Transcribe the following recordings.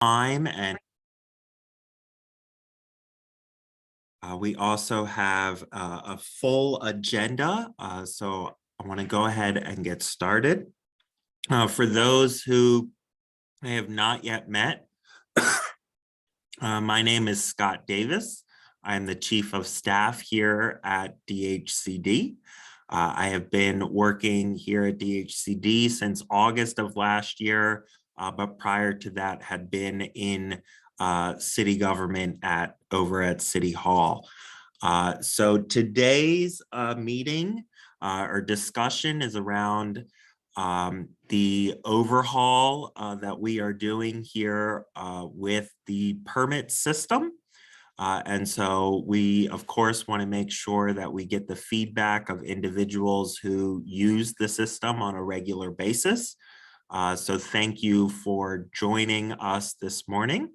time, and we also have a full agenda, so I want to go ahead and get started. For those who I have not yet met, my name is Scott Davis. I'm the Chief of Staff here at DHCD. I have been working here at DHCD since August of last year, but prior to that had been in city government over at City Hall. So today's meeting or discussion is around the overhaul that we are doing here with the permit system. And so we, of course, want to make sure that we get the feedback of individuals who use the system on a regular basis. So thank you for joining us this morning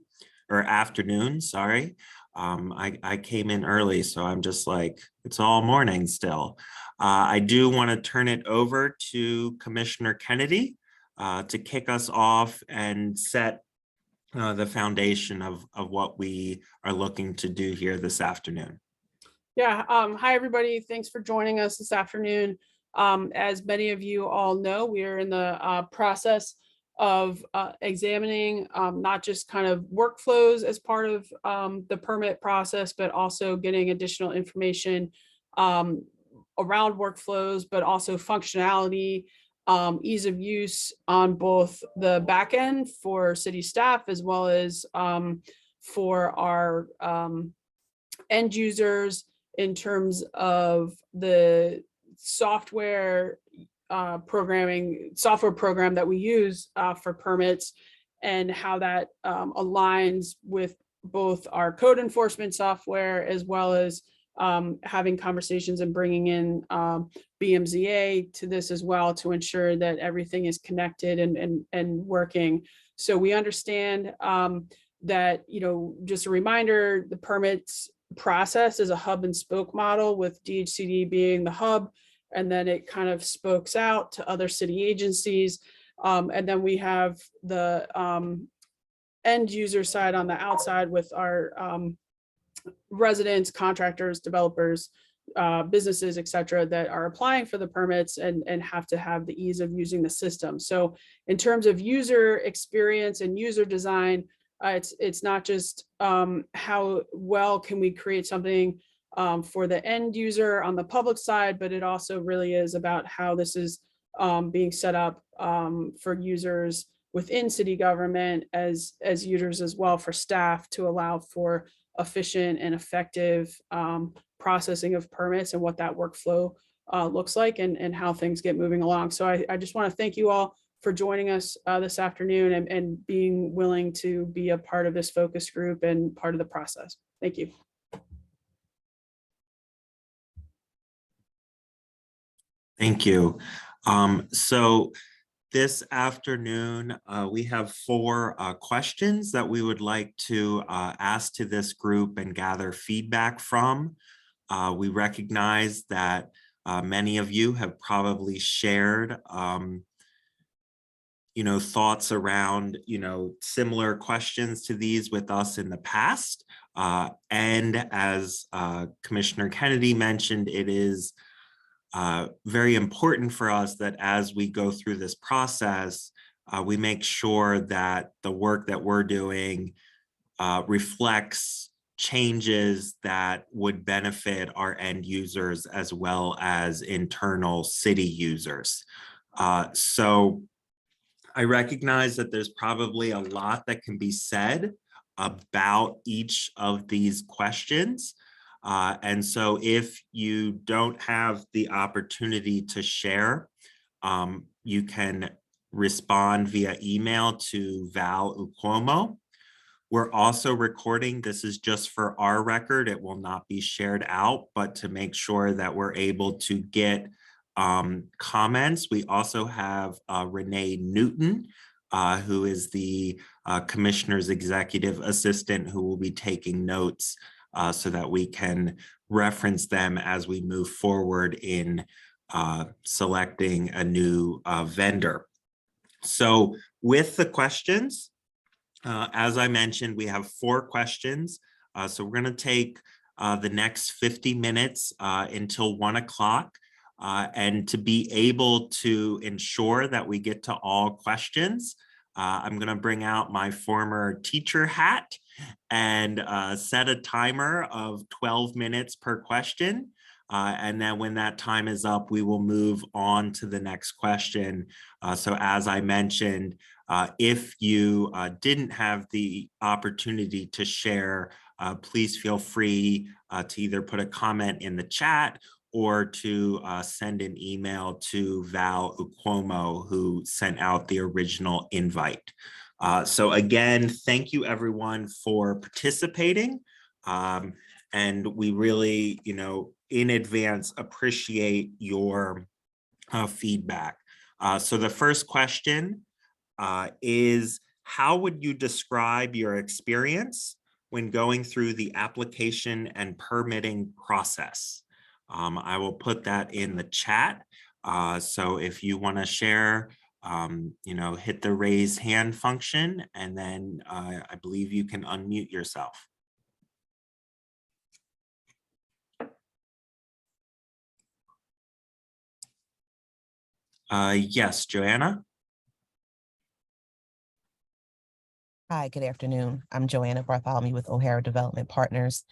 or afternoon, sorry. I came in early, so I'm just like, it's all morning still. I do want to turn it over to Commissioner Kennedy to kick us off and set the foundation of what we are looking to do here this afternoon. Yeah, hi everybody. Thanks for joining us this afternoon. As many of you all know, we are in the process of examining not just kind of workflows as part of the permit process, but also getting additional information around workflows, but also functionality, ease of use on both the back end for city staff as well as for our end users in terms of the software program that we use for permits, and how that aligns with both our code enforcement software as well as having conversations and bringing in BMZA to this as well to ensure that everything is connected and working. So we understand that, just a reminder, the permits process is a hub and spoke model, with DHCD being the hub, and then it kind of spokes out to other city agencies. And then we have the end user side on the outside with our residents, contractors, developers, businesses, et cetera, that are applying for the permits and have to have the ease of using the system. So in terms of user experience and user design, it's not just how well can we create something for the end user on the public side, but it also really is about how this is being set up for users within city government as users as well, for staff, to allow for efficient and effective processing of permits and what that workflow looks like, and how things get moving along. So I just want to thank you all for joining us this afternoon and being willing to be a part of this focus group and part of the process. Thank you. Thank you. So this afternoon, we have 4 questions that we would like to ask to this group and gather feedback from. We recognize that many of you have probably shared thoughts around, similar questions to these with us in the past. And as Commissioner Kennedy mentioned, it is very important for us that as we go through this process, we make sure that the work that we're doing reflects changes that would benefit our end users as well as internal city users. So I recognize that there's probably a lot that can be said about each of these questions. And so if you don't have the opportunity to share, you can respond via email to Val Ucuomo. We're also recording. This is just for our record. It will not be shared out, but to make sure that we're able to get comments. We also have Renee Newton, who is the Commissioner's Executive Assistant, who will be taking notes so that we can reference them as we move forward in selecting a new vendor. So with the questions, As I mentioned, we have 4 questions. So we're going to take the next 50 minutes until 1 o'clock. And to be able to ensure that we get to all questions, I'm going to bring out my former teacher hat and set a timer of 12 minutes per question. And then when that time is up, we will move on to the next question. So as I mentioned, if you didn't have the opportunity to share, please feel free to either put a comment in the chat or to send an email to Val Uquomo, who sent out the original invite. So again, thank you everyone for participating. And we really, in advance appreciate your feedback. So the first question is, how would you describe your experience when going through the application and permitting process? I will put that in the chat. So if you want to share, hit the raise hand function, and then I believe you can unmute yourself. Yes, Joanna. Hi, good afternoon. I'm Joanna Bartholomew with O'Hara Development Partners,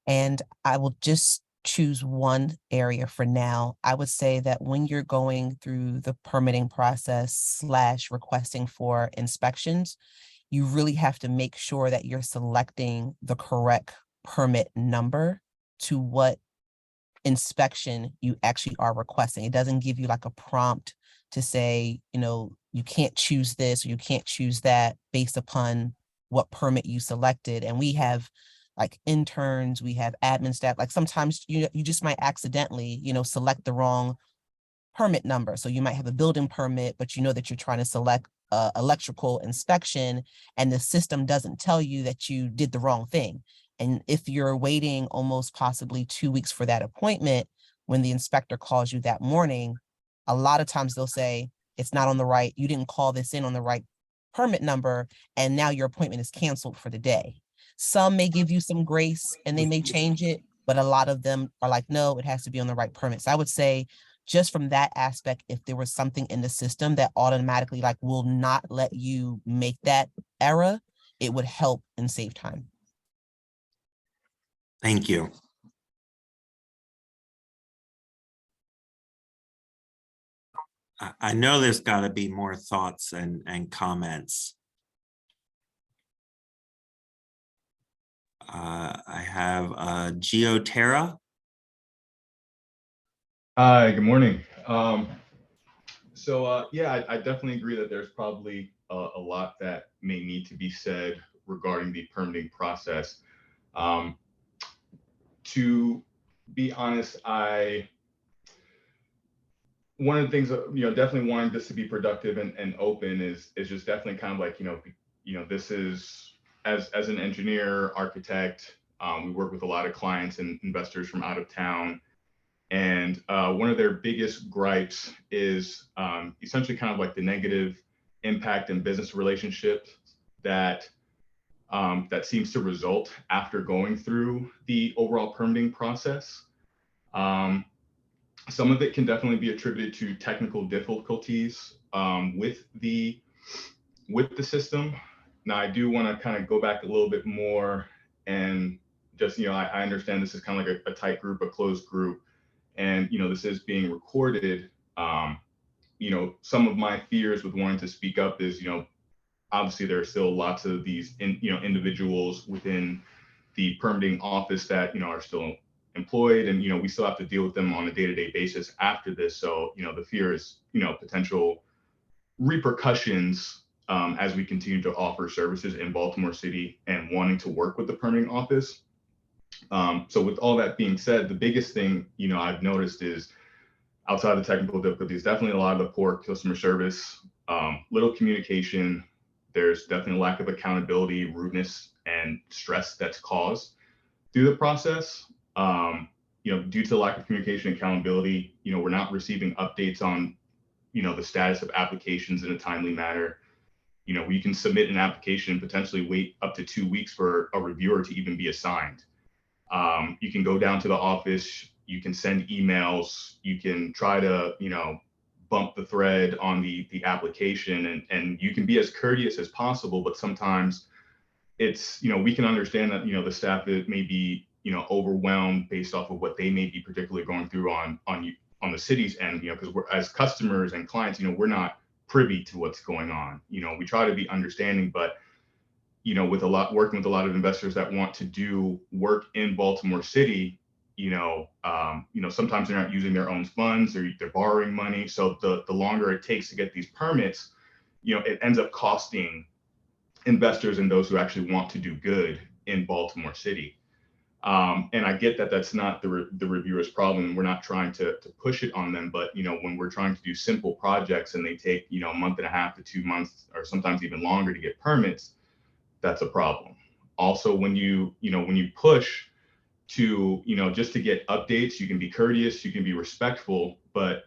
and I will just choose one area for now. I would say that when you're going through the permitting process / requesting for inspections, you really have to make sure that you're selecting the correct permit number to what inspection you actually are requesting. It doesn't give you like a prompt to say, you can't choose this or you can't choose that based upon what permit you selected. And we have like interns, we have admin staff, like sometimes you just might accidentally, select the wrong permit number. So you might have a building permit, but you know that you're trying to select electrical inspection, and the system doesn't tell you that you did the wrong thing. And if you're waiting almost possibly 2 weeks for that appointment, when the inspector calls you that morning, a lot of times they'll say, it's not on the right, you didn't call this in on the right permit number, and now your appointment is canceled for the day. Some may give you some grace and they may change it, but a lot of them are like, no, it has to be on the right permit. So I would say just from that aspect, if there was something in the system that automatically like will not let you make that error, it would help and save time. Thank you. I know there's got to be more thoughts and comments. I have GeoTerra. Hi, good morning. Yeah, I definitely agree that there's probably a lot that may need to be said regarding the permitting process. To be honest, one of the things that, definitely wanting this to be productive and open is just definitely kind of like, this is as an engineer, architect, we work with a lot of clients and investors from out of town. And one of their biggest gripes is essentially kind of like the negative impact in business relationships that seems to result after going through the overall permitting process. Some of it can definitely be attributed to technical difficulties with the system. Now, I do want to kind of go back a little bit more and just, I understand this is kind of like a tight group, a closed group. And, this is being recorded. Some of my fears with wanting to speak up is, obviously there are still lots of these, individuals within the permitting office that, are still employed, and, we still have to deal with them on a day-to-day basis after this. So, the fear is, potential repercussions as we continue to offer services in Baltimore City and wanting to work with the permitting office. So with all that being said, the biggest thing, I've noticed is outside of technical difficulties, definitely a lot of the poor customer service, little communication. There's definitely a lack of accountability, rudeness, and stress that's caused through the process. Due to lack of communication and accountability, we're not receiving updates on, the status of applications in a timely manner. You know, you can submit an application and potentially wait up to 2 weeks for a reviewer to even be assigned. You can go down to the office, you can send emails, you can try to, you know, bump the thread on the application, and you can be as courteous as possible, but sometimes it's, you know, we can understand that, you know, the staff may be, you know, overwhelmed based off of what they may be particularly going through on the city's end, you know, because we're, as customers and clients, you know, we're not privy to what's going on. You know, we try to be understanding, but you know, working with a lot of investors that want to do work in Baltimore City, you know, sometimes they're not using their own funds, they're borrowing money. So the longer it takes to get these permits, you know, it ends up costing investors and those who actually want to do good in Baltimore City. And I get that that's not the reviewer's problem. We're not trying to push it on them, but you know, when we're trying to do simple projects and they take, you know, a month and a half to 2 months, or sometimes even longer to get permits, that's a problem. Also, when you push to, you know, just to get updates, you can be courteous, you can be respectful, but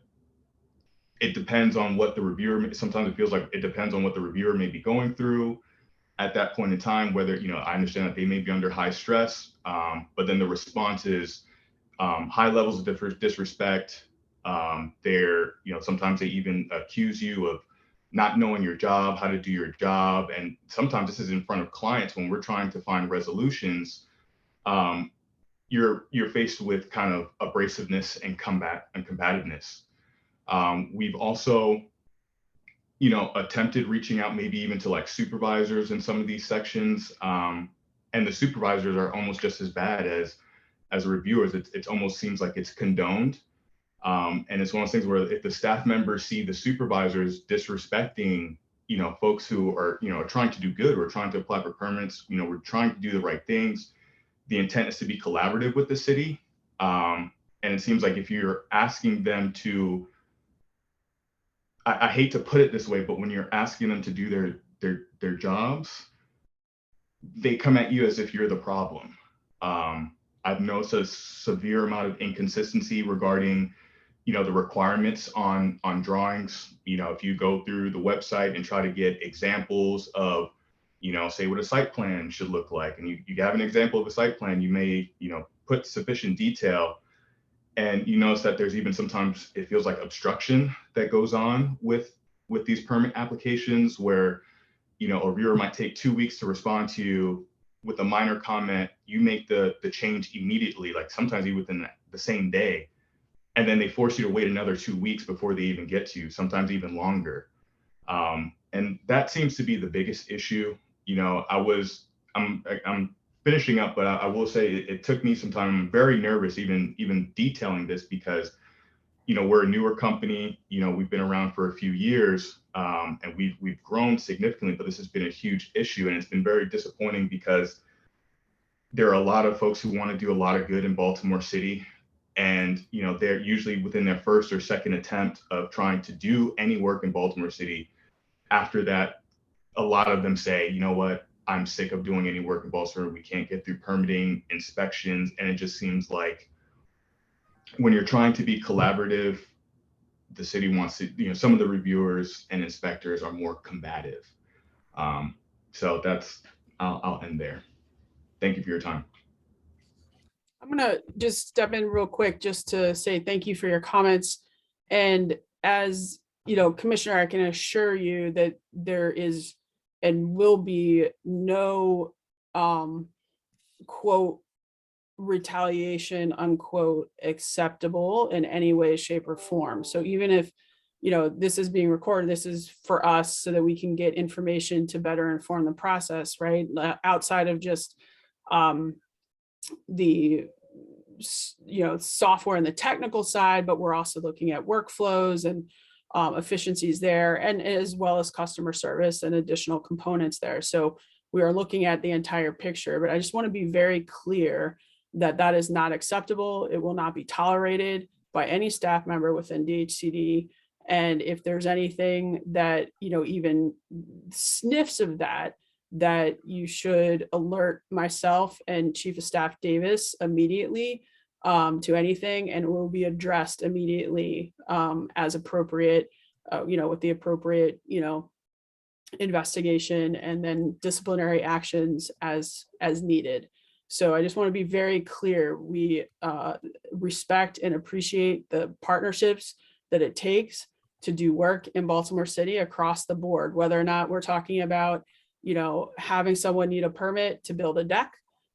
it depends on what the reviewer, sometimes it feels like it depends on what the reviewer may be going through at that point in time, whether, you know, I understand that they may be under high stress, but then the response is high levels of disrespect. They're, you know, sometimes they even accuse you of not knowing your job, how to do your job. And sometimes this is in front of clients when we're trying to find resolutions. You're faced with kind of abrasiveness and combativeness. We've also, you know, attempted reaching out maybe even to like supervisors in some of these sections. And the supervisors are almost just as bad as reviewers. It almost seems like it's condoned. And it's one of those things where if the staff members see the supervisors disrespecting, you know, folks who are, you know, are trying to do good, we're trying to apply for permits, you know, we're trying to do the right things. The intent is to be collaborative with the city. And it seems like if you're asking them to, I hate to put it this way, but when you're asking them to do their jobs, they come at you as if you're the problem. I've noticed a severe amount of inconsistency regarding, you know, the requirements on drawings. You know, if you go through the website and try to get examples of, you know, say what a site plan should look like, and you have an example of a site plan, you may, you know, put sufficient detail, and you notice that there's even sometimes it feels like obstruction that goes on with these permit applications, where, you know, a reviewer might take 2 weeks to respond to you with a minor comment. You make the change immediately, like sometimes even within the same day, and then they force you to wait another 2 weeks before they even get to you, sometimes even longer. And that seems to be the biggest issue. You know, I'm finishing up, but I will say it took me some time. I'm very nervous even detailing this because, you know, we're a newer company. You know, we've been around for a few years, and we've grown significantly, but this has been a huge issue, and it's been very disappointing because there are a lot of folks who want to do a lot of good in Baltimore City. And, you know, they're usually within their first or second attempt of trying to do any work in Baltimore City. After that, a lot of them say, you know what, I'm sick of doing any work in Baltimore. We can't get through permitting, inspections. And it just seems like when you're trying to be collaborative, the city wants to, you know, some of the reviewers and inspectors are more combative. So I'll end there. Thank you for your time. I'm gonna just step in real quick just to say thank you for your comments. And as you know, Commissioner, I can assure you that there is and will be no quote retaliation unquote acceptable in any way, shape, or form. So even if, you know, this is being recorded, this is for us so that we can get information to better inform the process, right? Outside of just the, you know, software and the technical side, but we're also looking at workflows and efficiencies there, and as well as customer service and additional components there. So we are looking at the entire picture, but I just want to be very clear that that is not acceptable. It will not be tolerated by any staff member within DHCD. And if there's anything that, you know, even sniffs of that, that you should alert myself and Chief of Staff Davis immediately to anything, and it will be addressed immediately as appropriate, you know, with the appropriate, you know, investigation and then disciplinary actions as needed. So I just want to be very clear. We respect and appreciate the partnerships that it takes to do work in Baltimore City across the board, whether or not we're talking about, having someone need a permit to build a deck,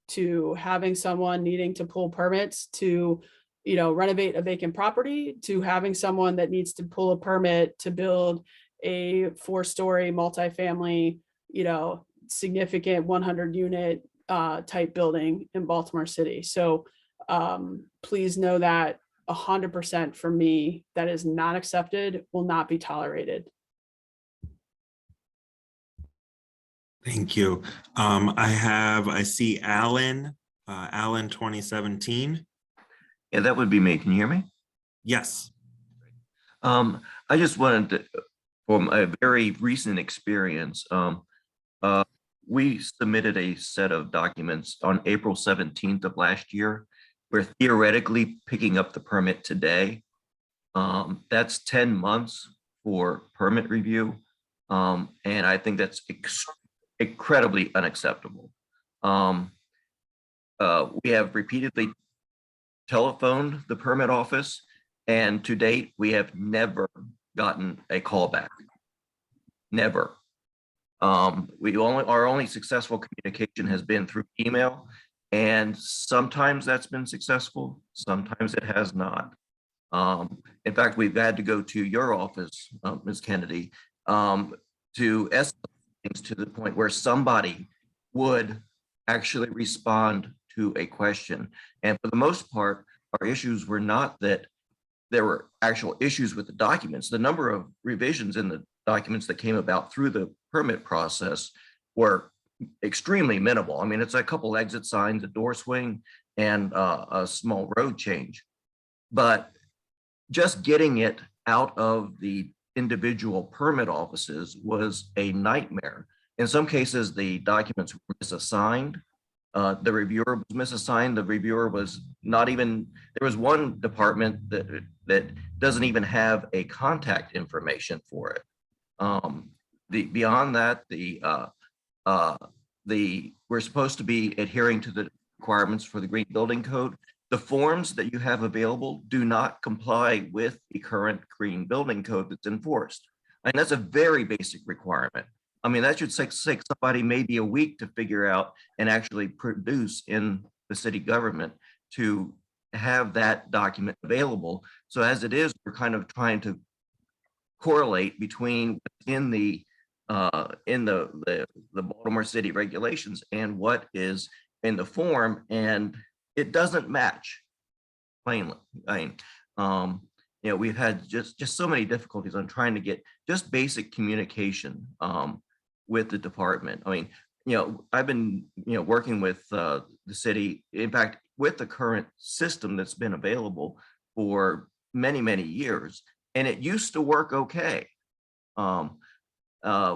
to having someone needing to pull permits to, renovate a vacant property, to having someone that needs to pull a permit to build a 4-story multifamily, significant 100 unit type building in Baltimore City. So please know that 100% for me, that is not accepted, will not be tolerated. Thank you. I see Alan, Alan 2017. Yeah, that would be me. Can you hear me? Yes. I just wanted to, from a very recent experience, we submitted a set of documents on April 17th of last year. We're theoretically picking up the permit today. That's 10 months for permit review. And I think that's incredibly unacceptable. We have repeatedly telephoned the permit office, and to date, we have never gotten a call back. Never. Our only successful communication has been through email, and sometimes that's been successful, sometimes it has not. In fact, we've had to go to your office, Ms. Kennedy, to escalate things to the point where somebody would actually respond to a question. And for the most part, our issues were not that there were actual issues with the documents. The number of revisions in the documents that came about through the permit process were extremely minimal. I mean, it's a couple exit signs, a door swing, and a small road change. But just getting it out of the individual permit offices was a nightmare. In some cases, the documents were misassigned. The reviewer was misassigned. The reviewer was not even, there was one department that doesn't even have a contact information for it. Beyond that, we're supposed to be adhering to the requirements for the Green Building Code. The forms that you have available do not comply with the current Green Building Code that's enforced. And that's a very basic requirement. I mean, that should take somebody maybe a week to figure out and actually produce in the city government to have that document available. So as it is, we're kind of trying to correlate between in the Baltimore City regulations and what is in the form, and it doesn't match plainly. I mean, we've had just so many difficulties on trying to get just basic communication with the department. I mean, I've been, working with the city, in fact, with the current system that's been available for many, many years, and it used to work okay.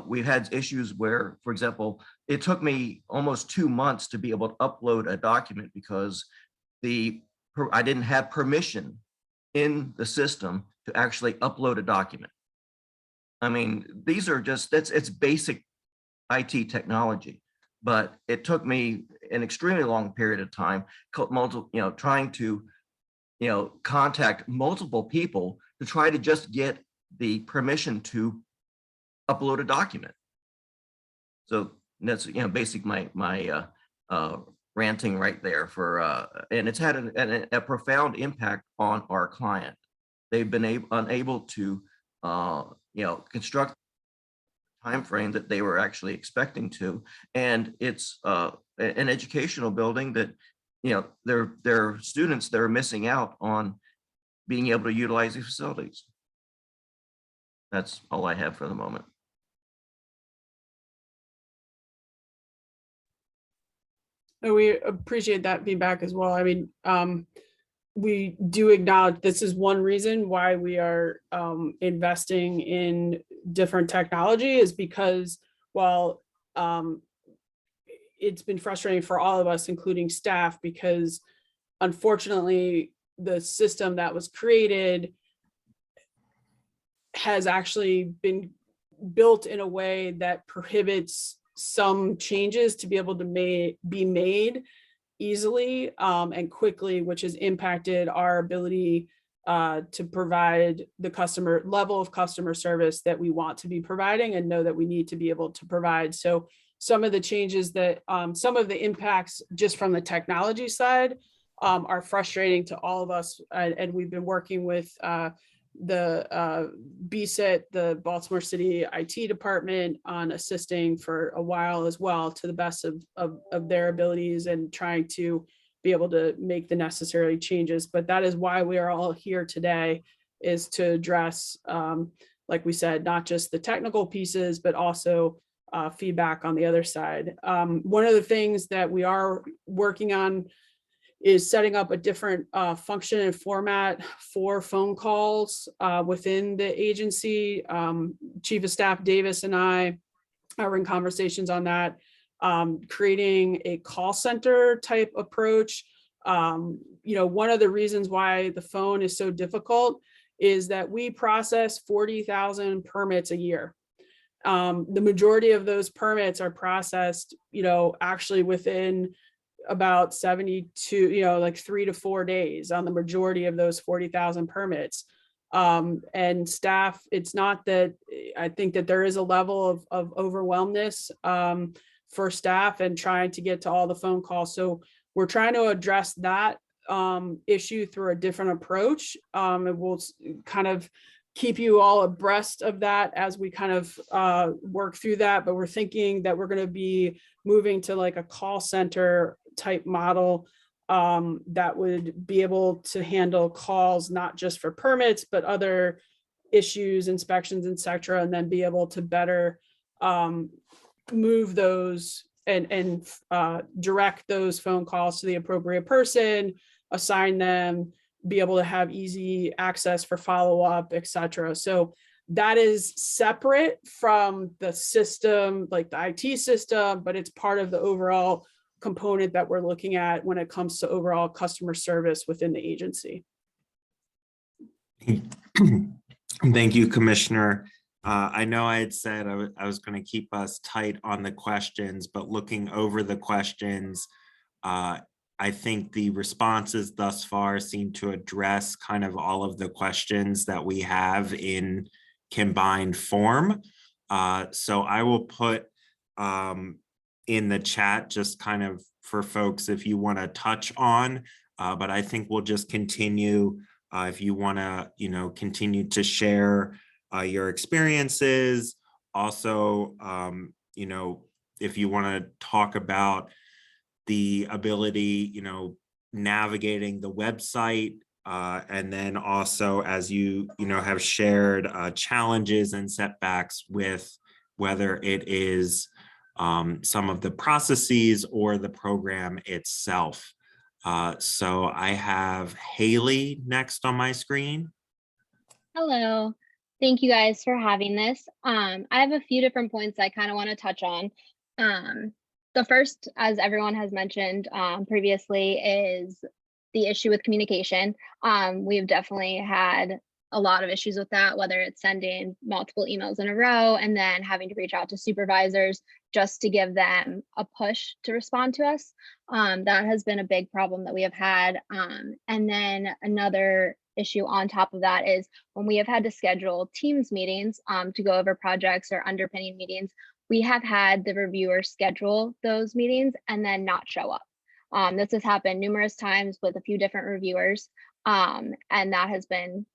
We've had issues where, for example, it took me almost 2 months to be able to upload a document because I didn't have permission in the system to actually upload a document. I mean, these are just, it's basic IT technology, but it took me an extremely long period of time, trying to, contact multiple people to try to just get the permission to upload a document. So that's, basic my ranting right there for, and it's had a profound impact on our client. They've been unable to, construct time frame that they were actually expecting to, and it's an educational building that there are students that are missing out on being able to utilize these facilities. That's all I have for the moment. We appreciate that feedback as well. I mean, we do acknowledge this is one reason why we are investing in different technology, is because while it's been frustrating for all of us, including staff, because unfortunately the system that was created has actually been built in a way that prohibits some changes to be able to be made easily and quickly, which has impacted our ability to provide the customer level of customer service that we want to be providing and know that we need to be able to provide. So some of the changes that some of the impacts just from the technology side are frustrating to all of us. And we've been working with the BSIT, the Baltimore City IT department, on assisting for a while as well, to the best of their abilities, and trying to be able to make the necessary changes. But that is why we are all here today, is to address, like we said, not just the technical pieces, but also feedback on the other side. One of the things that we are working on is setting up a different function and format for phone calls within the agency. Chief of Staff Davis and I are in conversations on that, creating a call center type approach. One of the reasons why the phone is so difficult is that we process 40,000 permits a year. The majority of those permits are processed, actually within about 72, like 3 to 4 days on the majority of those 40,000 permits. And staff, it's not that, I think that there is a level of overwhelmness for staff and trying to get to all the phone calls. So we're trying to address that issue through a different approach. And we'll kind of keep you all abreast of that as we kind of work through that. But we're thinking that we're going to be moving to like a call center type model that would be able to handle calls, not just for permits, but other issues, inspections, et cetera, and then be able to better move those and direct those phone calls to the appropriate person, assign them, be able to have easy access for follow-up, et cetera. So that is separate from the system, like the IT system, but it's part of the overall component that we're looking at when it comes to overall customer service within the agency. Thank you, Commissioner. I know I had said I was going to keep us tight on the questions, but looking over the questions, I think the responses thus far seem to address kind of all of the questions that we have in combined form. So I will put in the chat just kind of for folks if you want to touch on, but I think we'll just continue if you want to, continue to share your experiences. Also, if you want to talk about the ability, navigating the website, and then also as you have shared challenges and setbacks with whether it is some of the processes or the program itself. So I have Haley next on my screen. Hello. Thank you guys for having this. I have a few different points I kind of want to touch on. The first, as everyone has mentioned previously, is the issue with communication. We've definitely had a lot of issues with that, whether it's sending multiple emails in a row and then having to reach out to supervisors just to give them a push to respond to us. That has been a big problem that we have had. And then another issue on top of that is when we have had to schedule Teams meetings to go over projects or underpinning meetings, we have had the reviewers schedule those meetings and then not show up. This has happened numerous times with a few different reviewers, and that has been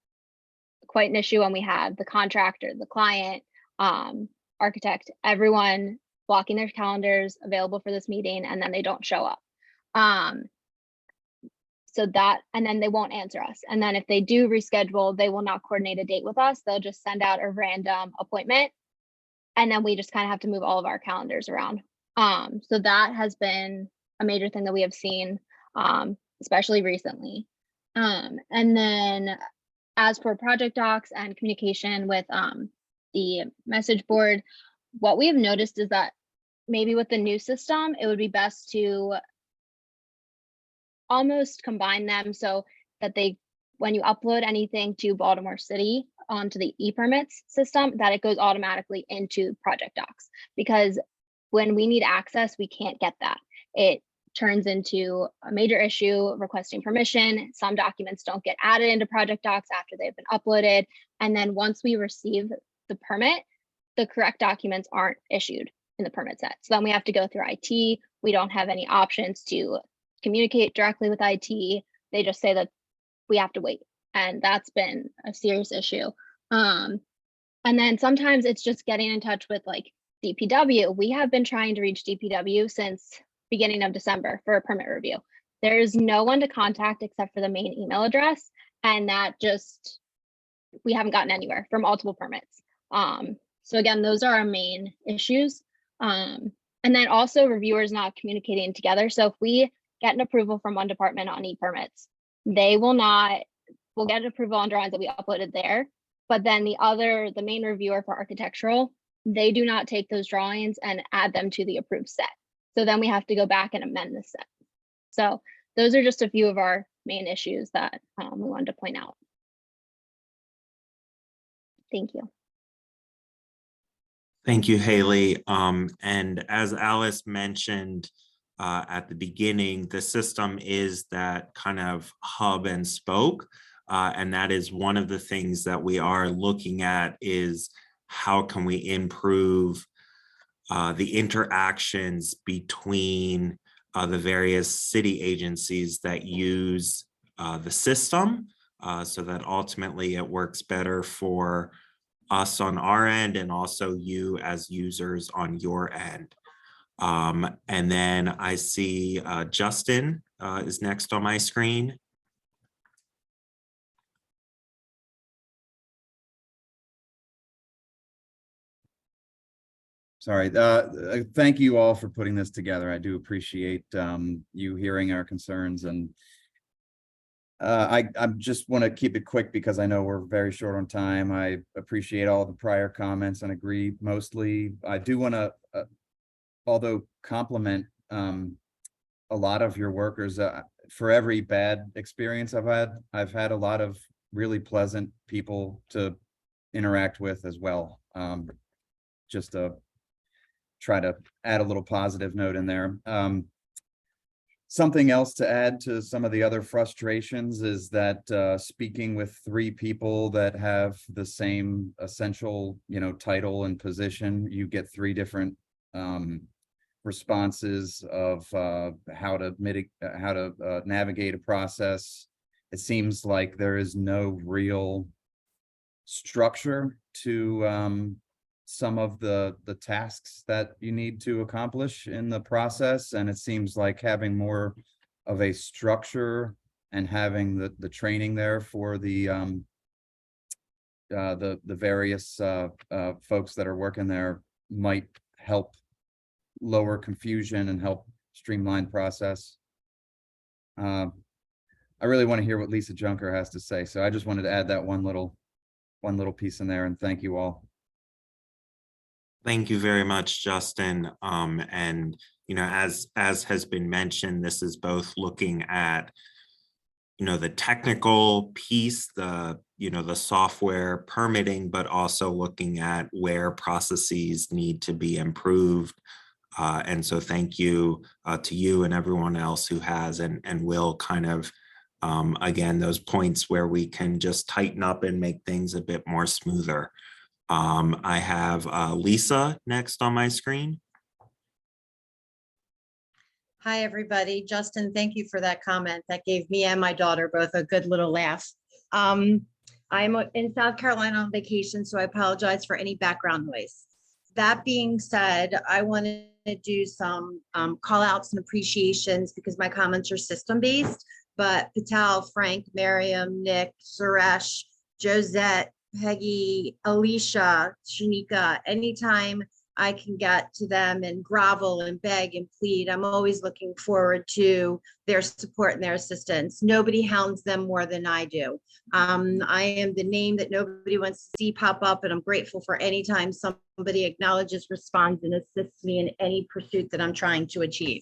quite an issue when we have the contractor, the client, architect, everyone blocking their calendars available for this meeting, and then they don't show up. So that, and then they won't answer us. And then if they do reschedule, they will not coordinate a date with us. They'll just send out a random appointment. And then we just kind of have to move all of our calendars around. So that has been a major thing that we have seen, especially recently. And then as for project docs and communication with the message board, what we have noticed is that maybe with the new system, it would be best to almost combine them so that when you upload anything to Baltimore City, onto the e-permits system, that it goes automatically into project docs. Because when we need access, we can't get that. It turns into a major issue requesting permission. Some documents don't get added into project docs after they've been uploaded. And then once we receive the permit, the correct documents aren't issued in the permit set. So then we have to go through IT. We don't have any options to communicate directly with IT. They just say that we have to wait. And that's been a serious issue. And then sometimes it's just getting in touch with like DPW. We have been trying to reach DPW since beginning of December for a permit review. There's no one to contact except for the main email address. And that just, we haven't gotten anywhere for multiple permits. So again, those are our main issues. And then also reviewers not communicating together. So if we get an approval from one department on e-permits, they will not, we'll get an approval on drawings that we uploaded there. But then the main reviewer for architectural, they do not take those drawings and add them to the approved set. So then we have to go back and amend the set. So those are just a few of our main issues that we wanted to point out. Thank you. Thank you, Haley. And as Alice mentioned at the beginning, the system is that kind of hub and spoke. And that is one of the things that we are looking at is how can we improve the interactions between the various city agencies that use the system so that ultimately it works better for us on our end and also you as users on your end. And then I see Justin is next on my screen. Sorry. Thank you all for putting this together. I do appreciate you hearing our concerns, and I just want to keep it quick because I know we're very short on time. I appreciate all the prior comments and agree mostly. I do want to, although compliment a lot of your workers. For every bad experience I've had a lot of really pleasant people to interact with as well. Just to try to add a little positive note in there. Something else to add to some of the other frustrations is that speaking with 3 people that have the same essential, title and position, you get 3 different responses of how to navigate a process. It seems like there is no real structure to some of the tasks that you need to accomplish in the process. And it seems like having more of a structure and having the training there for the various folks that are working there might help lower confusion and help streamline process. I really want to hear what Lisa Junker has to say. So I just wanted to add that one little piece in there, and thank you all. Thank you very much, Justin. And as has been mentioned, this is both looking at the technical piece, the software permitting, but also looking at where processes need to be improved. And so thank you to you and everyone else who has and will kind of again, those points where we can just tighten up and make things a bit more smoother. I have Lisa next on my screen. Hi, everybody. Justin, thank you for that comment. That gave me and my daughter both a good little laugh. I'm in South Carolina on vacation, so I apologize for any background noise. That being said, I wanted to do some call outs and appreciations because my comments are system-based, but Patel, Frank, Miriam, Nick, Suresh, Josette, Peggy, Alicia, Shanika, anytime I can get to them and grovel and beg and plead, I'm always looking forward to their support and their assistance. Nobody hounds them more than I do. I am the name that nobody wants to see pop up, and I'm grateful for any time somebody acknowledges, responds, and assists me in any pursuit that I'm trying to achieve.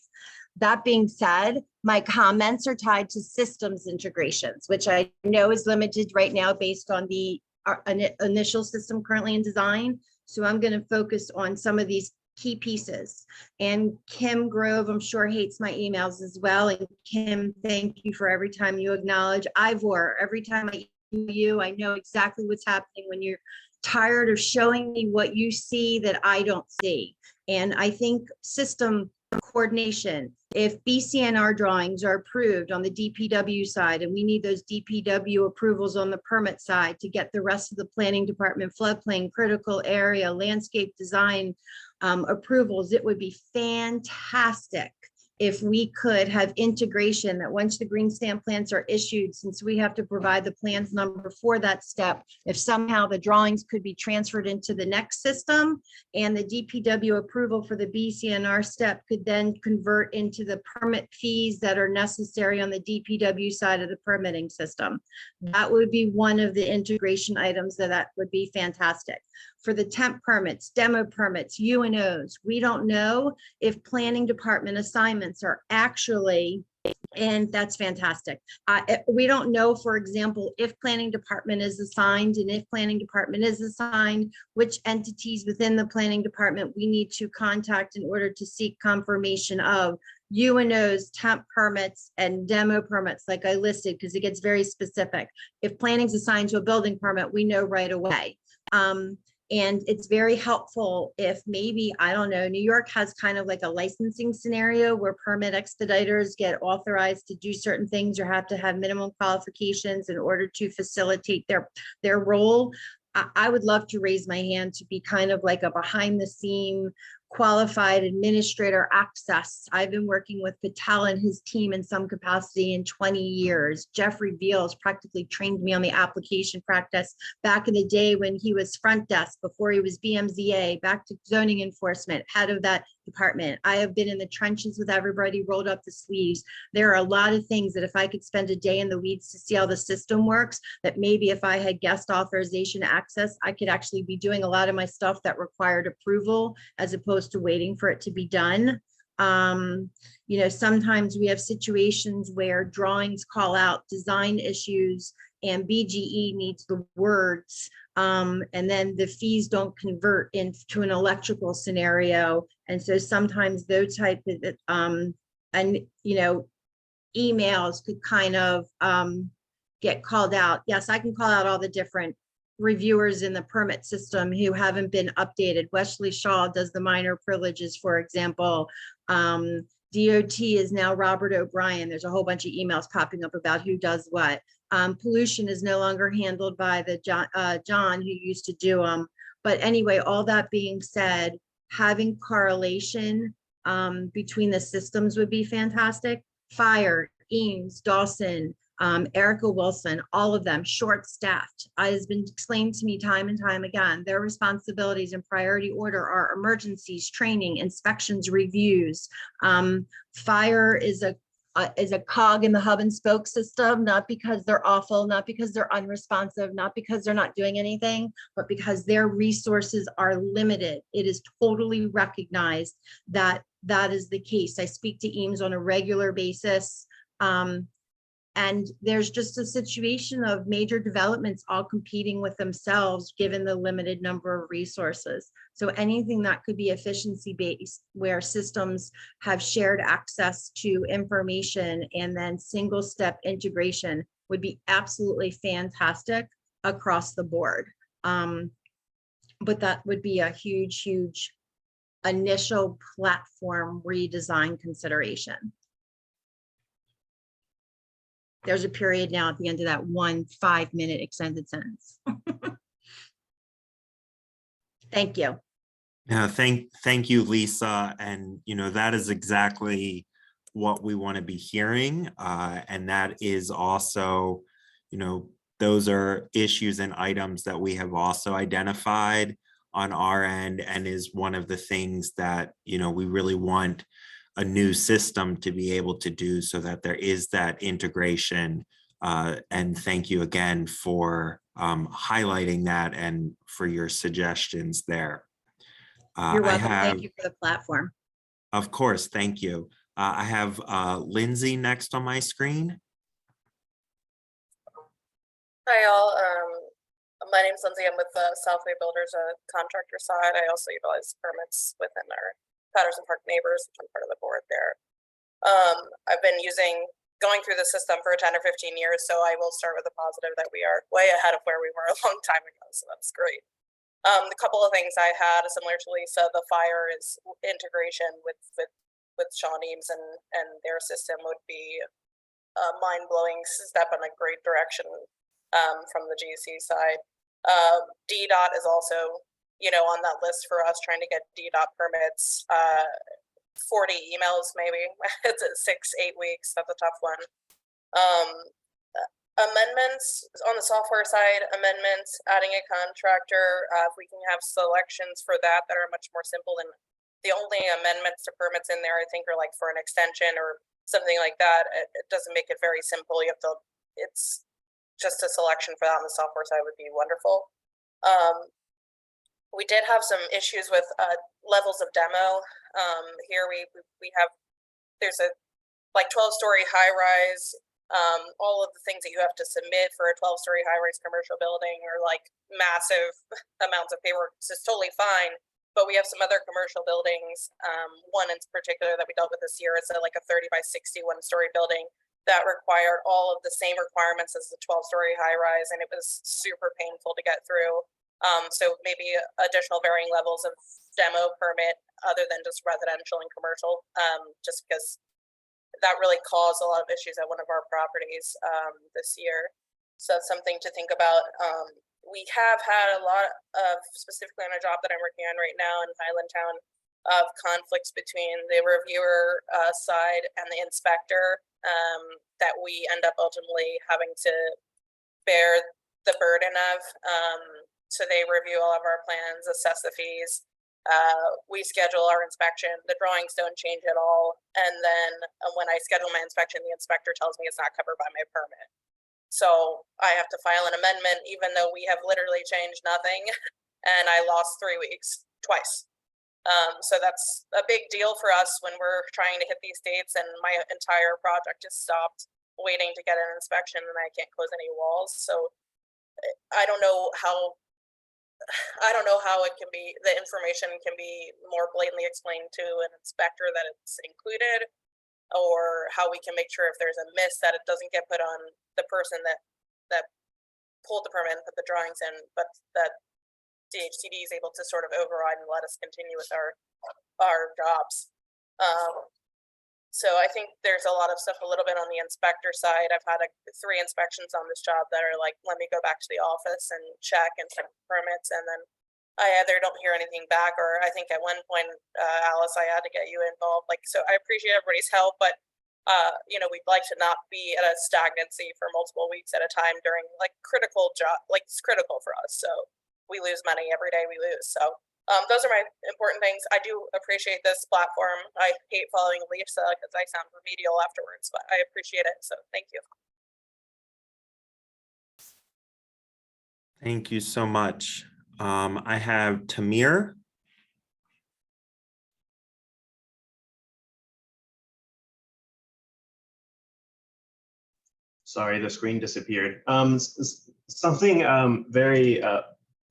That being said, my comments are tied to systems integrations, which I know is limited right now based on the initial system currently in design. So I'm going to focus on some of these key pieces. And Kim Grove, I'm sure, hates my emails as well. And Kim, thank you for every time you acknowledge. Ivor, every time I email you, I know exactly what's happening when you're tired of showing me what you see that I don't see. And I think system coordination, if BCNR drawings are approved on the DPW side, and we need those DPW approvals on the permit side to get the rest of the planning department, floodplain, critical area, landscape design approvals, it would be fantastic if we could have integration that once the green stamp plans are issued, since we have to provide the plans number for that step, if somehow the drawings could be transferred into the next system and the DPW approval for the BCNR step could then convert into the permit fees that are necessary on the DPW side of the permitting system. That would be one of the integration items that would be fantastic. For the temp permits, demo permits, UNOs, we don't know if planning department assignments are actually, and that's fantastic. We don't know, for example, if planning department is assigned, and if planning department is assigned, which entities within the planning department we need to contact in order to seek confirmation of UNOs, temp permits, and demo permits like I listed, because it gets very specific. If planning's assigned to a building permit, we know right away. And it's very helpful if maybe, I don't know, New York has kind of like a licensing scenario where permit expediters get authorized to do certain things or have to have minimum qualifications in order to facilitate their role. I would love to raise my hand to be kind of like a behind the scene qualified administrator access. I've been working with Patel and his team in some capacity in 20 years. Jeffrey Beals practically trained me on the application practice back in the day when he was front desk, before he was BMZA, back to zoning enforcement, head of that department. I have been in the trenches with everybody, rolled up the sleeves. There are a lot of things that if I could spend a day in the weeds to see how the system works, that maybe if I had guest authorization access, I could actually be doing a lot of my stuff that required approval as opposed to waiting for it to be done. You know, sometimes we have situations where drawings call out design issues and BGE needs the words, and then the fees don't convert into an electrical scenario. And so sometimes those type of, and you know, emails could kind of get called out. Yes, I can call out all the different reviewers in the permit system who haven't been updated. Wesley Shaw does the minor privileges, for example. DOT is now Robert O'Brien. There's a whole bunch of emails popping up about who does what. Pollution is no longer handled by the John who used to do them. But anyway, all that being said, having correlation between the systems would be fantastic. Fire, Eames, Dawson, Erica Wilson, all of them short-staffed. It has been explained to me time and time again, their responsibilities in priority order are emergencies, training, inspections, reviews. Fire is a cog in the hub and spoke system, not because they're awful, not because they're unresponsive, not because they're not doing anything, but because their resources are limited. It is totally recognized that that is the case. I speak to Eames on a regular basis. And there's just a situation of major developments all competing with themselves, given the limited number of resources. So anything that could be efficiency based, where systems have shared access to information and then single step integration, would be absolutely fantastic across the board. But that would be a huge, huge initial platform redesign consideration. There's a period now at the end of that 1 5-minute extended sentence. Thank you. Yeah, thank you, Lisa. And you know, that is exactly what we want to be hearing. And that is also, you know, those are issues and items that we have also identified on our end, and is one of the things that, you know, we really want a new system to be able to do, so that there is that integration. And thank you again for highlighting that and for your suggestions there. You're welcome. Thank you for the platform. Of course, thank you. I have Lindsay next on my screen. Hi all. My name's Lindsay. I'm with the Southway Builders contractor side. I also utilize permits within our Patterson Park neighbors, which I'm part of the board there. I've been going through the system for 10 or 15 years, so I will start with a positive that we are way ahead of where we were a long time ago, so that's great. The couple of things I had, similar to Lisa, the fire is integration with Sean Eames and their system would be a mind-blowing step in a great direction from the GC side. DDOT is also, on that list for us, trying to get DDOT permits. 40 emails maybe. It's 6-8 weeks. That's a tough one. Amendments on the software side, adding a contractor. If we can have selections for that are much more simple, than the only amendments to permits in there, I think, are like for an extension or something like that. It doesn't make it very simple. It's just a selection for that on the software side would be wonderful. We did have some issues with levels of demo. Here there's a 12-story high rise. All of the things that you have to submit for a 12-story high-rise commercial building are like massive amounts of paperwork. This is totally fine, but we have some other commercial buildings. One in particular that we dealt with this year is like a 30 by 60 one-story building that required all of the same requirements as the 12-story high-rise, and it was super painful to get through. So maybe additional varying levels of demo permit other than just residential and commercial, just because that really caused a lot of issues at one of our properties this year. So that's something to think about. We have had a lot of, specifically on a job that I'm working on right now in Highlandtown, of conflicts between the reviewer side and the inspector that we end up ultimately having to bear the burden of. So they review all of our plans, assess the fees. We schedule our inspection. The drawings don't change at all. And then when I schedule my inspection, the inspector tells me it's not covered by my permit. So I have to file an amendment, even though we have literally changed nothing. And I lost 3 weeks twice. So that's a big deal for us when we're trying to hit these dates, and my entire project is stopped waiting to get an inspection, and I can't close any walls. So I don't know how it can be, the information can be more blatantly explained to an inspector that it's included, or how we can make sure if there's a miss that it doesn't get put on the person that pulled the permit and put the drawings in, but that DHCD is able to sort of override and let us continue with our jobs. So I think there's a lot of stuff a little bit on the inspector side. I've had 3 inspections on this job that are like, let me go back to the office and check and check permits, and then I either don't hear anything back, or I think at one point, Alice, I had to get you involved. So I appreciate everybody's help, but we'd like to not be at a stagnancy for multiple weeks at a time during critical job. It's critical for us. So we lose money every day we lose. So those are my important things. I do appreciate this platform. I hate following Lisa because I sound remedial afterwards, but I appreciate it. So thank you. Thank you so much. I have Tamir. Sorry, the screen disappeared. Something very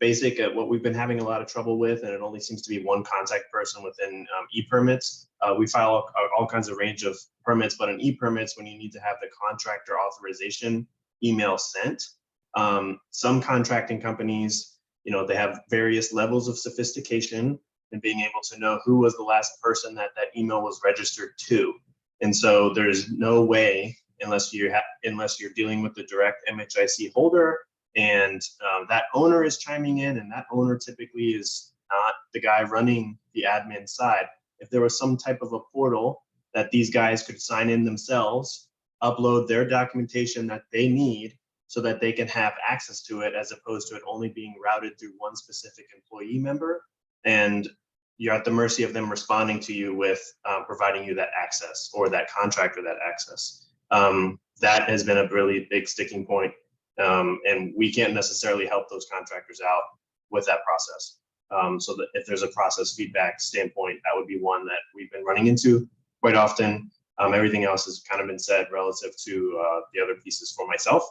basic at what we've been having a lot of trouble with, and it only seems to be one contact person within e-permits. We file all kinds of range of permits, but in e-permits, when you need to have the contractor authorization email sent, some contracting companies, they have various levels of sophistication in being able to know who was the last person that email was registered to. And so there's no way, unless you're dealing with the direct MHIC holder, and that owner is chiming in, and that owner typically is not the guy running the admin side. If there was some type of a portal that these guys could sign in themselves, upload their documentation that they need so that they can have access to it, as opposed to it only being routed through one specific employee member, and you're at the mercy of them responding to you with providing you that access, or that contractor that access. That has been a really big sticking point. And we can't necessarily help those contractors out with that process. So that if there's a process feedback standpoint, that would be one that we've been running into quite often. Everything else has kind of been said relative to the other pieces for myself.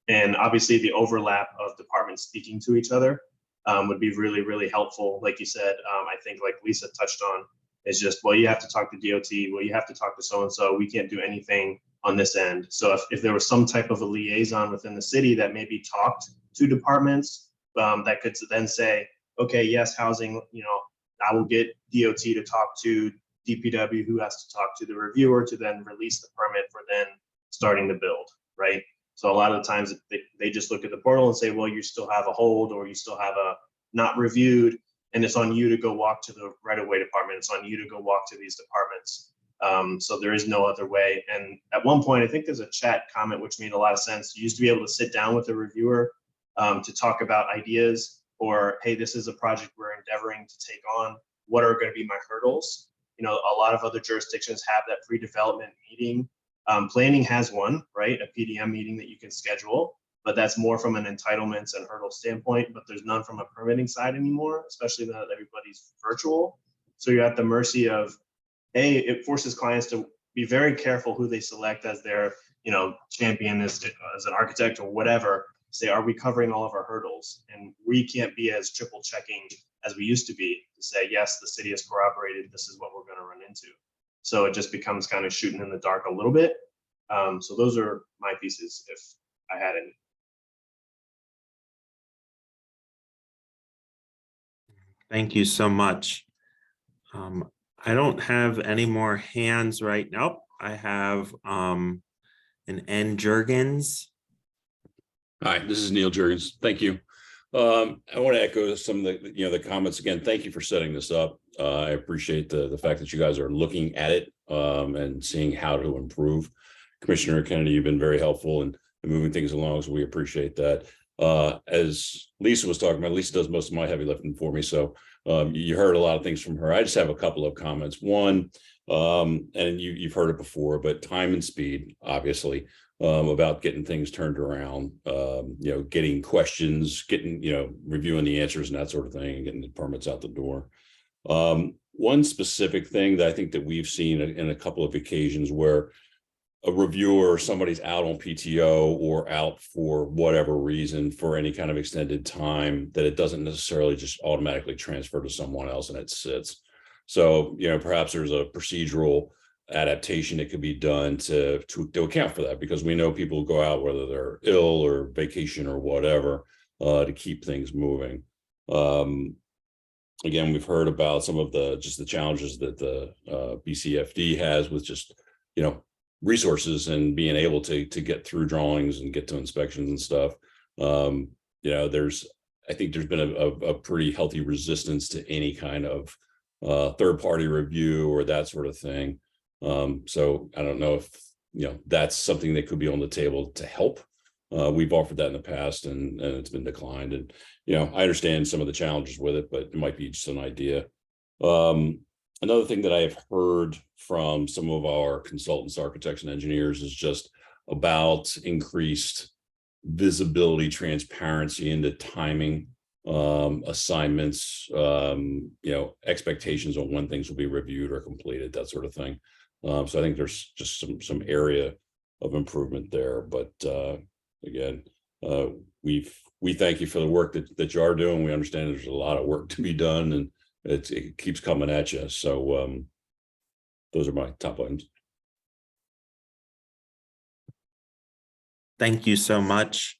And obviously the overlap of departments speaking to each other would be really, really helpful. Like you said, I think like Lisa touched on, is just, well, you have to talk to DOT, well, you have to talk to so-and-so, we can't do anything on this end. So if there was some type of a liaison within the city that maybe talked to departments, that could then say, okay, yes, housing, I will get DOT to talk to DPW, who has to talk to the reviewer to then release the permit for then starting the build, right? So a lot of the times they just look at the portal and say, well, you still have a hold, or you still have a not reviewed, and it's on you to go walk to the right-of-way department. It's on you to go walk to these departments. So there is no other way. And at one point, I think there's a chat comment, which made a lot of sense. You used to be able to sit down with the reviewer to talk about ideas, or, hey, this is a project we're endeavoring to take on. What are going to be my hurdles? A lot of other jurisdictions have that pre-development meeting. Planning has one, right? A PDM meeting that you can schedule, but that's more from an entitlements and hurdle standpoint, but there's none from a permitting side anymore, especially now that everybody's virtual. So you're at the mercy of, it forces clients to be very careful who they select as their, champion as an architect or whatever. Say, are we covering all of our hurdles? And we can't be as triple checking as we used to be to say, yes, the city has corroborated, this is what we're going to run into. So it just becomes kind of shooting in the dark a little bit. So those are my pieces, if I had any. Thank you so much. I don't have any more hands right now. I have an N. Jurgens. Hi, this is Neil Jurgens. Thank you. I want to echo some of the the comments again. Thank you for setting this up. I appreciate the fact that you guys are looking at it and seeing how to improve. Commissioner Kennedy, you've been very helpful in moving things along, so we appreciate that. As Lisa was talking about, Lisa does most of my heavy lifting for me, so you heard a lot of things from her. I just have a couple of comments. One, and you've heard it before, but time and speed, obviously. About getting things turned around, getting questions, reviewing the answers and that sort of thing, and getting the permits out the door. One specific thing that I think that we've seen in a couple of occasions where a reviewer or somebody's out on PTO or out for whatever reason for any kind of extended time, that it doesn't necessarily just automatically transfer to someone else and it sits. So, perhaps there's a procedural adaptation that could be done to account for that, because we know people go out whether they're ill or vacation or whatever to keep things moving. Again, we've heard about some of the challenges that the BCFD has with just resources and being able to get through drawings and get to inspections and stuff. I think there's been a pretty healthy resistance to any kind of third-party review or that sort of thing. So I don't know if that's something that could be on the table to help. We've offered that in the past and it's been declined. And I understand some of the challenges with it, but it might be just an idea. Another thing that I have heard from some of our consultants, architects, and engineers is just about increased visibility, transparency into timing, assignments, expectations on when things will be reviewed or completed, that sort of thing. So I think there's just some area of improvement there. But again, we thank you for the work that you are doing. We understand there's a lot of work to be done, and it keeps coming at you. So those are my top items. Thank you so much.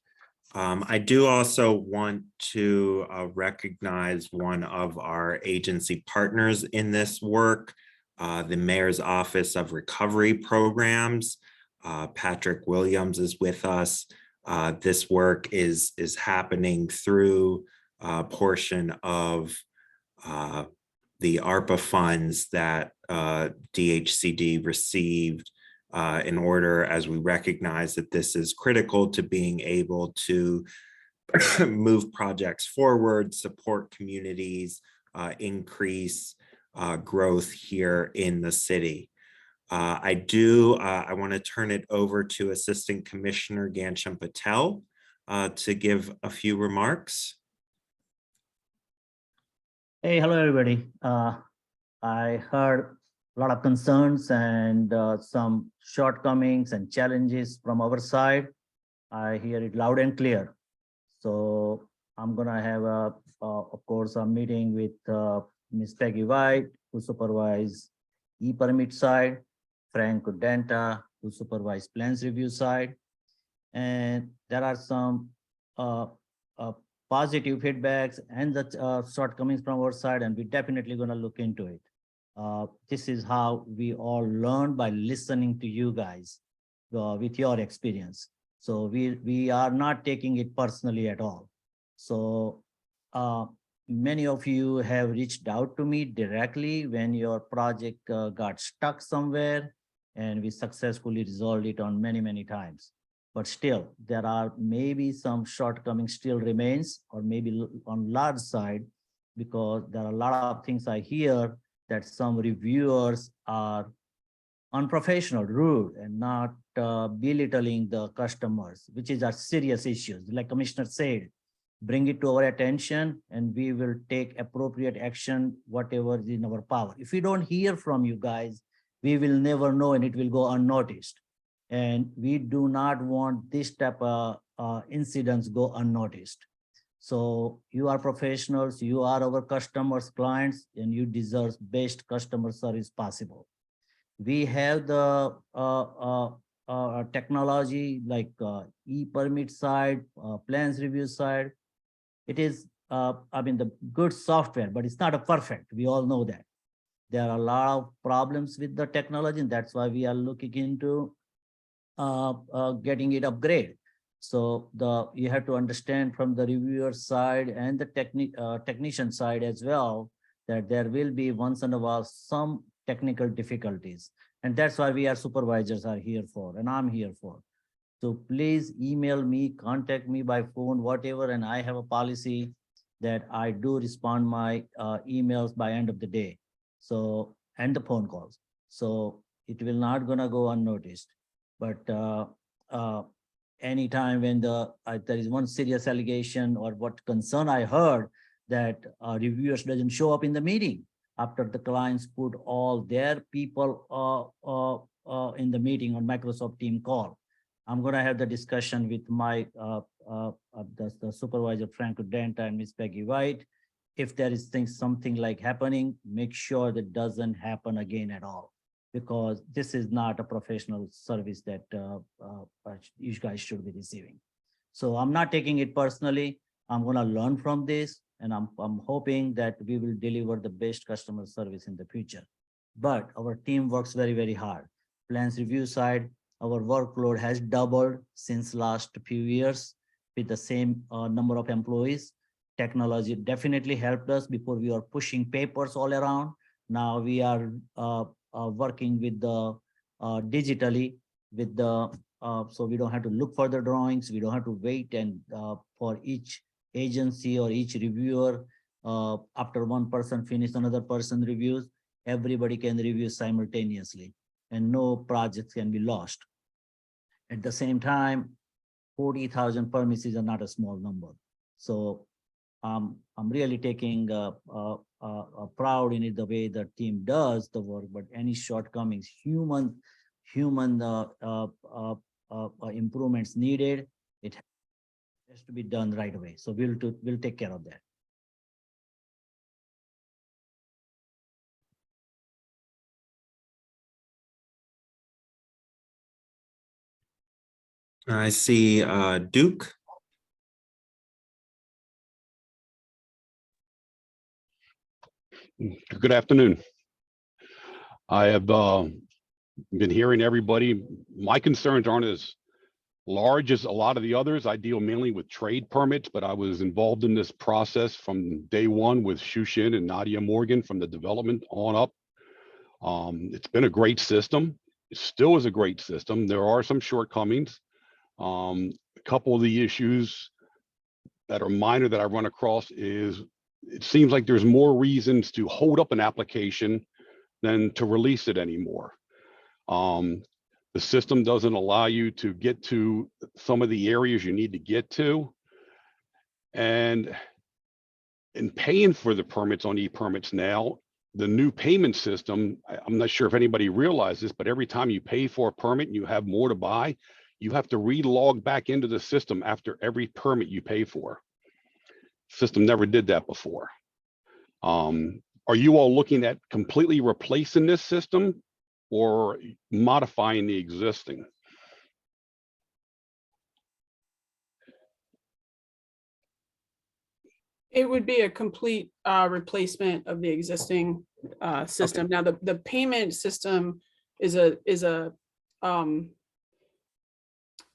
I do also want to recognize one of our agency partners in this work, the Mayor's Office of Recovery Programs. Patrick Williams is with us. This work is happening through a portion of the ARPA funds that DHCD received in order, as we recognize that this is critical to being able to move projects forward, support communities, increase growth here in the city. I want to turn it over to Assistant Commissioner Ghansham Patel to give a few remarks. Hey, hello, everybody. I heard a lot of concerns and some shortcomings and challenges from our side. I hear it loud and clear. So I'm gonna have of course, a meeting with Ms. Peggy White, who supervise e-permit side, Frank Denta, who supervise plans review side. And there are some positive feedbacks and the shortcomings from our side, and we're definitely gonna look into it. This is how we all learn, by listening to you guys with your experience. So we are not taking it personally at all. So many of you have reached out to me directly when your project got stuck somewhere, and we successfully resolved it on many times. But still, there are maybe some shortcomings still remains, or maybe on large side, because there are a lot of things I hear that some reviewers are unprofessional, rude, and not belittling the customers, which is a serious issues. Like Commissioner said, bring it to our attention and we will take appropriate action, whatever is in our power. If we don't hear from you guys, we will never know, and it will go unnoticed. And we do not want this type of incidents go unnoticed. So you are professionals, you are our customers, clients, and you deserve best customer service possible. We have the technology like e-permit side, plans review side. It is, I mean, the good software, but it's not a perfect. We all know that. There are a lot of problems with the technology, and that's why we are looking into getting it upgraded. So you have to understand from the reviewer side and the technician side as well, that there will be once in a while some technical difficulties. And that's why we are supervisors are here for, and I'm here for. So please email me, contact me by phone, whatever. And I have a policy that I do respond my emails by end of the day. So, and the phone calls. So it will not gonna go unnoticed. But anytime when there is one serious allegation or what concern I heard, that reviewers doesn't show up in the meeting after the clients put all their people in the meeting on Microsoft Team call. I'm going to have the discussion with my the supervisor Frank Denta and Ms. Peggy White. If there is something like happening, make sure that doesn't happen again at all, because this is not a professional service that you guys should be receiving. So I'm not taking it personally. I'm going to learn from this, and I'm hoping that we will deliver the best customer service in the future. But our team works very hard. Plans review side, our workload has doubled since last few years with the same number of employees. Technology definitely helped us. Before we were pushing papers all around. Now we are working with the digitally with the so we don't have to look for the drawings. We don't have to wait and for each agency or each reviewer after one person finishes, another person reviews. Everybody can review simultaneously, and no projects can be lost. At the same time, 40,000 permits is not a small number. So I'm really taking proud in it the way the team does the work, but any shortcomings, human improvements needed, it has to be done right away. So we'll take care of that. I see Duke. Good afternoon. I have been hearing everybody. My concerns aren't as large as a lot of the others. I deal mainly with trade permits, but I was involved in this process from day one with Shushin and Nadia Morgan from the development on up. It's been a great system. It still is a great system. There are some shortcomings. A couple of the issues that are minor that I run across is it seems like there's more reasons to hold up an application than to release it anymore. The system doesn't allow you to get to some of the areas you need to get to. And in paying for the permits on e-permits now, the new payment system, I'm not sure if anybody realizes, but every time you pay for a permit and you have more to buy, you have to re-log back into the system after every permit you pay for. System never did that before. Are you all looking at completely replacing this system or modifying the existing? It would be a complete replacement of the existing system. Now, the payment system is a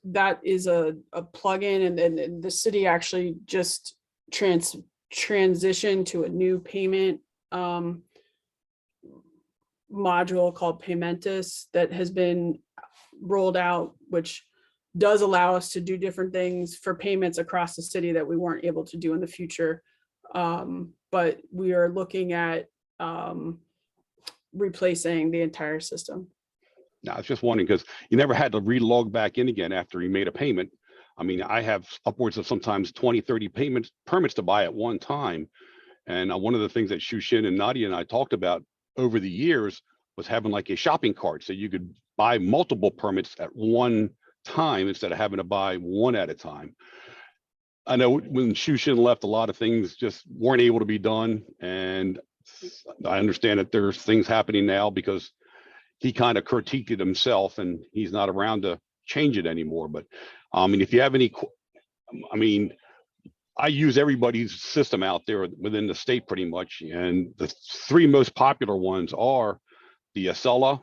that is a plugin, and then the city actually just transitioned to a new payment module called Paymentus that has been rolled out, which does allow us to do different things for payments across the city that we weren't able to do in the future. But we are looking at replacing the entire system. Now, I was just wondering, because you never had to re-log back in again after you made a payment. I mean, I have upwards of sometimes 20, 30 permits to buy at one time. And one of the things that Shushin and Nadia and I talked about over the years was having like a shopping cart, so you could buy multiple permits at one time instead of having to buy one at a time. I know when Shushin left, a lot of things just weren't able to be done. And I understand that there's things happening now because he kind of critiqued it himself and he's not around to change it anymore. But I mean, if you have any, I mean, I use everybody's system out there within the state pretty much. And the three most popular ones are the Acela,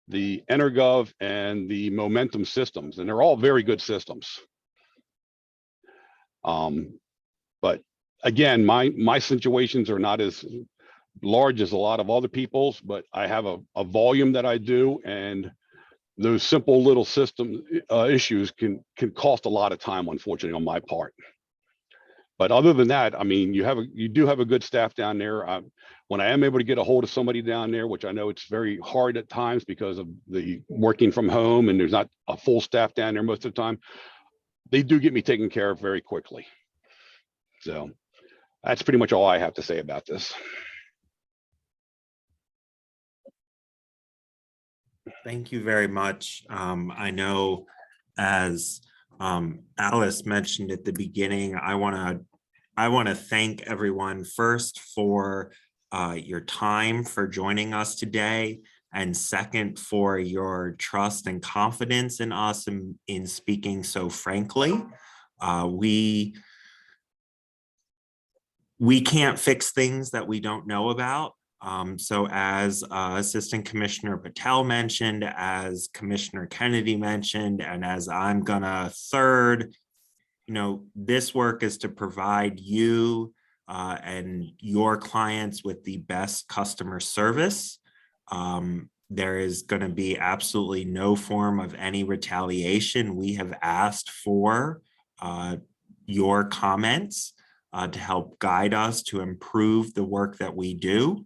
the Energov, and the Momentum systems. And they're all very good systems. But again, my situations are not as large as a lot of other people's, but I have a volume that I do, and those simple little system issues can cost a lot of time, unfortunately, on my part. But other than that, I mean, you do have a good staff down there. When I am able to get a hold of somebody down there, which I know it's very hard at times because of the working from home and there's not a full staff down there most of the time, they do get me taken care of very quickly. So that's pretty much all I have to say about this. Thank you very much. I know, as Alice mentioned at the beginning, I want to thank everyone first for your time for joining us today, and second for your trust and confidence in us in speaking so frankly. We can't fix things that we don't know about. So as Assistant Commissioner Patel mentioned, as Commissioner Kennedy mentioned, and as I'm gonna third, you know, this work is to provide you and your clients with the best customer service. There is going to be absolutely no form of any retaliation. We have asked for your comments to help guide us to improve the work that we do.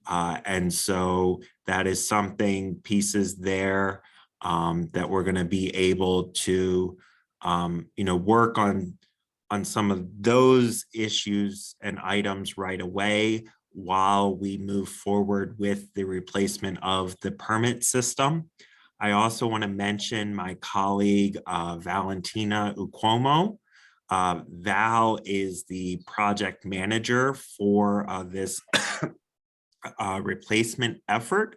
And so that is something, pieces there that we're going to be able to, you know, work on some of those issues and items right away while we move forward with the replacement of the permit system. I also want to mention my colleague, Valentina Ucuomo. Val is the project manager for this replacement effort.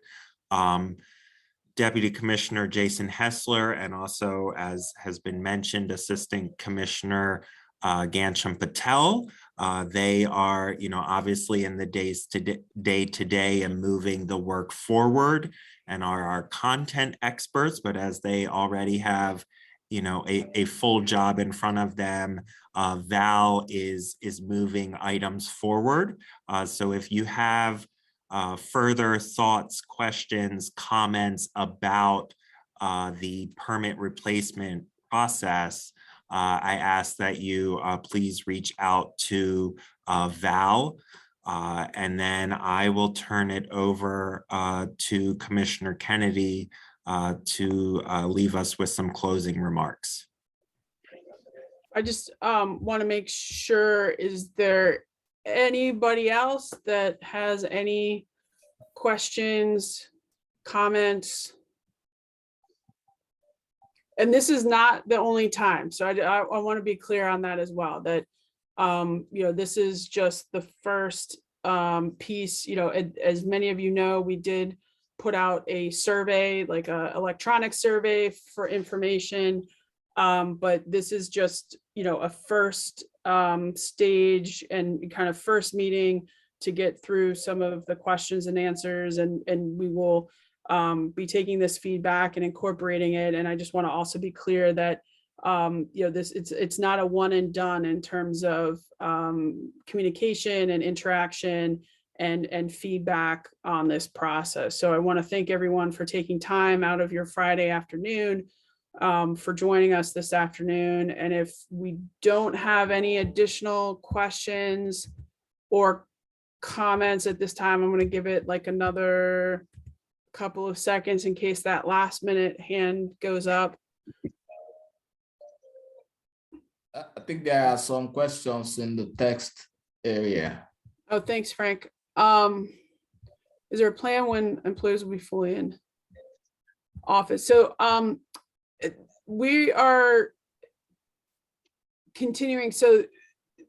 Deputy Commissioner Jason Hessler, and also, as has been mentioned, Assistant Commissioner Gansham Patel. They are, you know, obviously in the day to day and moving the work forward, and are our content experts. But as they already have, you know, a full job in front of them, Val is moving items forward. So if you have further thoughts, questions, comments about the permit replacement process, I ask that you please reach out to Val, and then I will turn it over to Commissioner Kennedy to leave us with some closing remarks. I just want to make sure, is there anybody else that has any questions, comments? and this is not the only time. So I want to be clear on that as well, that, you know, this is just the first piece. You know, as many of you know, we did put out a survey, like a electronic survey for information. But this is just, you know, a first stage and kind of first meeting to get through some of the questions and answers, and we will be taking this feedback and incorporating it. And I just want to also be clear that you know, it's not a one and done in terms of communication and interaction and feedback on this process. So I want to thank everyone for taking time out of your Friday afternoon for joining us this afternoon. And if we don't have any additional questions or comments at this time, I'm going to give it like another couple of seconds in case that last minute hand goes up. I think there are some questions in the text area. Oh, thanks, Frank. Is there a plan when employees will be fully in office? So we are continuing. So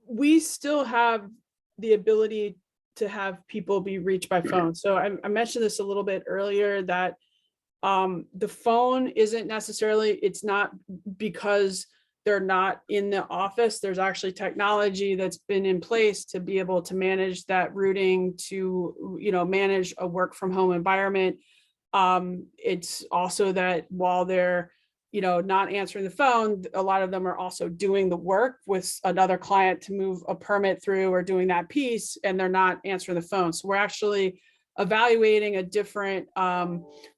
we still have the ability to have people be reached by phone. So I mentioned this a little bit earlier, that the phone isn't necessarily, it's not because they're not in the office. There's actually technology that's been in place to be able to manage that routing, to, you know, manage a work from home environment. It's also that while they're, you know, not answering the phone, a lot of them are also doing the work with another client to move a permit through, or doing that piece, and they're not answering the phone. So we're actually evaluating a different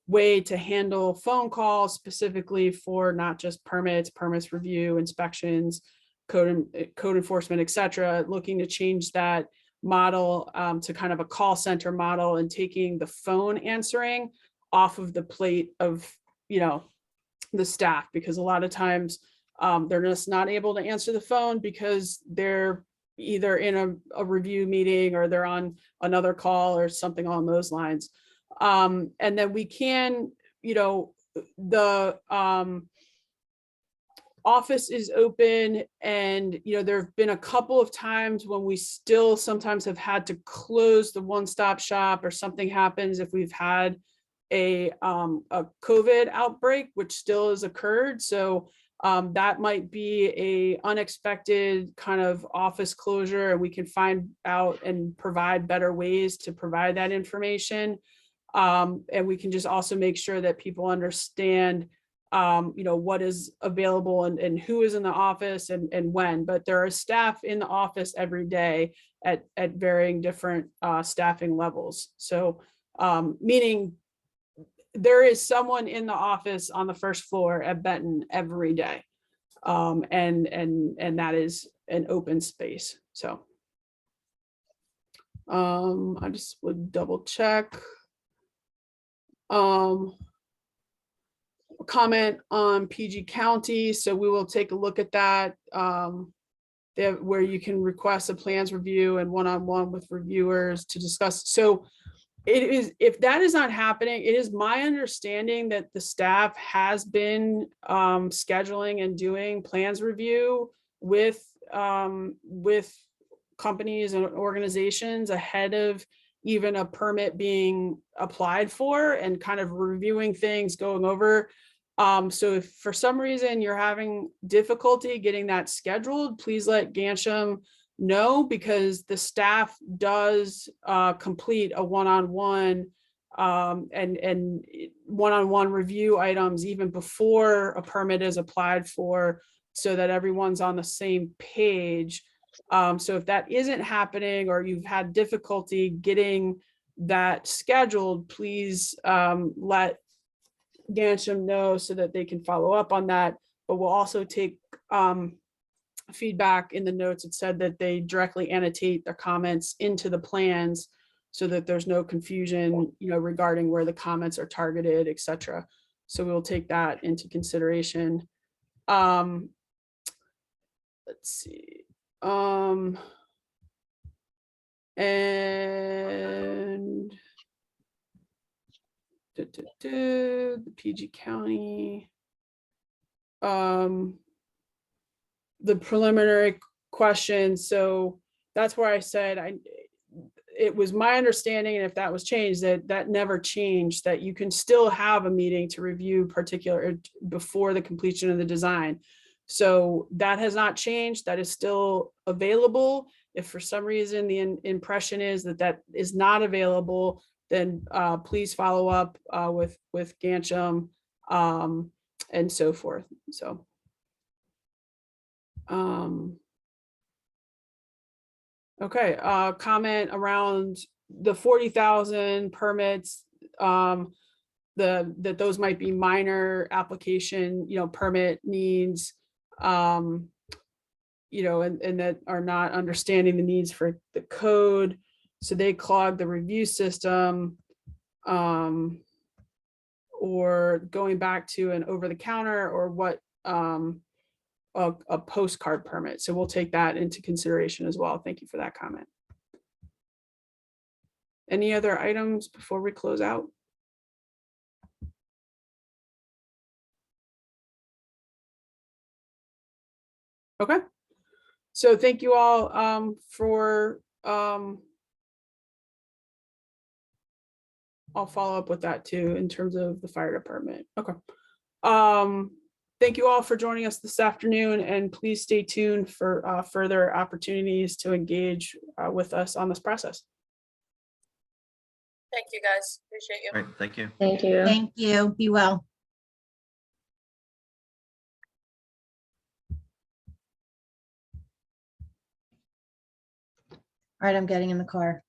way to handle phone calls, specifically for not just permits review, inspections, code enforcement, etc. Looking to change that model to kind of a call center model, and taking the phone answering off of the plate of, you know, the staff, because a lot of times they're just not able to answer the phone because they're either in a review meeting, or they're on another call or something along those lines. And then we can, you know, the office is open, and, you know, there have been a couple of times when we still sometimes have had to close the one-stop shop, or something happens if we've had a COVID outbreak, which still has occurred. So that might be a unexpected kind of office closure, and we can find out and provide better ways to provide that information. And we can just also make sure that people understand, you know, what is available, and who is in the office, and when. But there are staff in the office every day at varying different staffing levels. So meaning there is someone in the office on the first floor at Benton every day. And that is an open space. So I just would double check. Comment on PG County. So we will take a look at that. Where you can request a plans review and one-on-one with reviewers to discuss. So it is, if that is not happening, it is my understanding that the staff has been scheduling and doing plans review with companies and organizations ahead of even a permit being applied for, and kind of reviewing things, going over. So if for some reason you're having difficulty getting that scheduled, please let Gansham know, because the staff does complete a one-on-one and one-on-one review items even before a permit is applied for, so that everyone's on the same page. So if that isn't happening, or you've had difficulty getting that scheduled, please let Gansham know so that they can follow up on that. But we'll also take feedback. In the notes, it said that they directly annotate their comments into the plans, so that there's no confusion, you know, regarding where the comments are targeted, etc. So we'll take that into consideration. Let's see. And the PG County. the preliminary question. So that's where I said it was my understanding, and if that was changed, that never changed, that you can still have a meeting to review particular before the completion of the design. So that has not changed. That is still available. If for some reason the impression is that is not available, then please follow up with Gancham and so forth. So. Okay, comment around the 40,000 permits, that those might be minor application, permit needs, and that are not understanding the needs for the code. So they clog the review system, or going back to an over-the-counter, or what, a postcard permit. So we'll take that into consideration as well. Thank you for that comment. Any other items before we close out? Okay. So thank you all for, I'll follow up with that too in terms of the fire department. Okay. Thank you all for joining us this afternoon, and please stay tuned for further opportunities to engage with us on this process. Thank you, guys. Appreciate you. All right, thank you. Thank you. Thank you. Be well. All right, I'm getting in the car.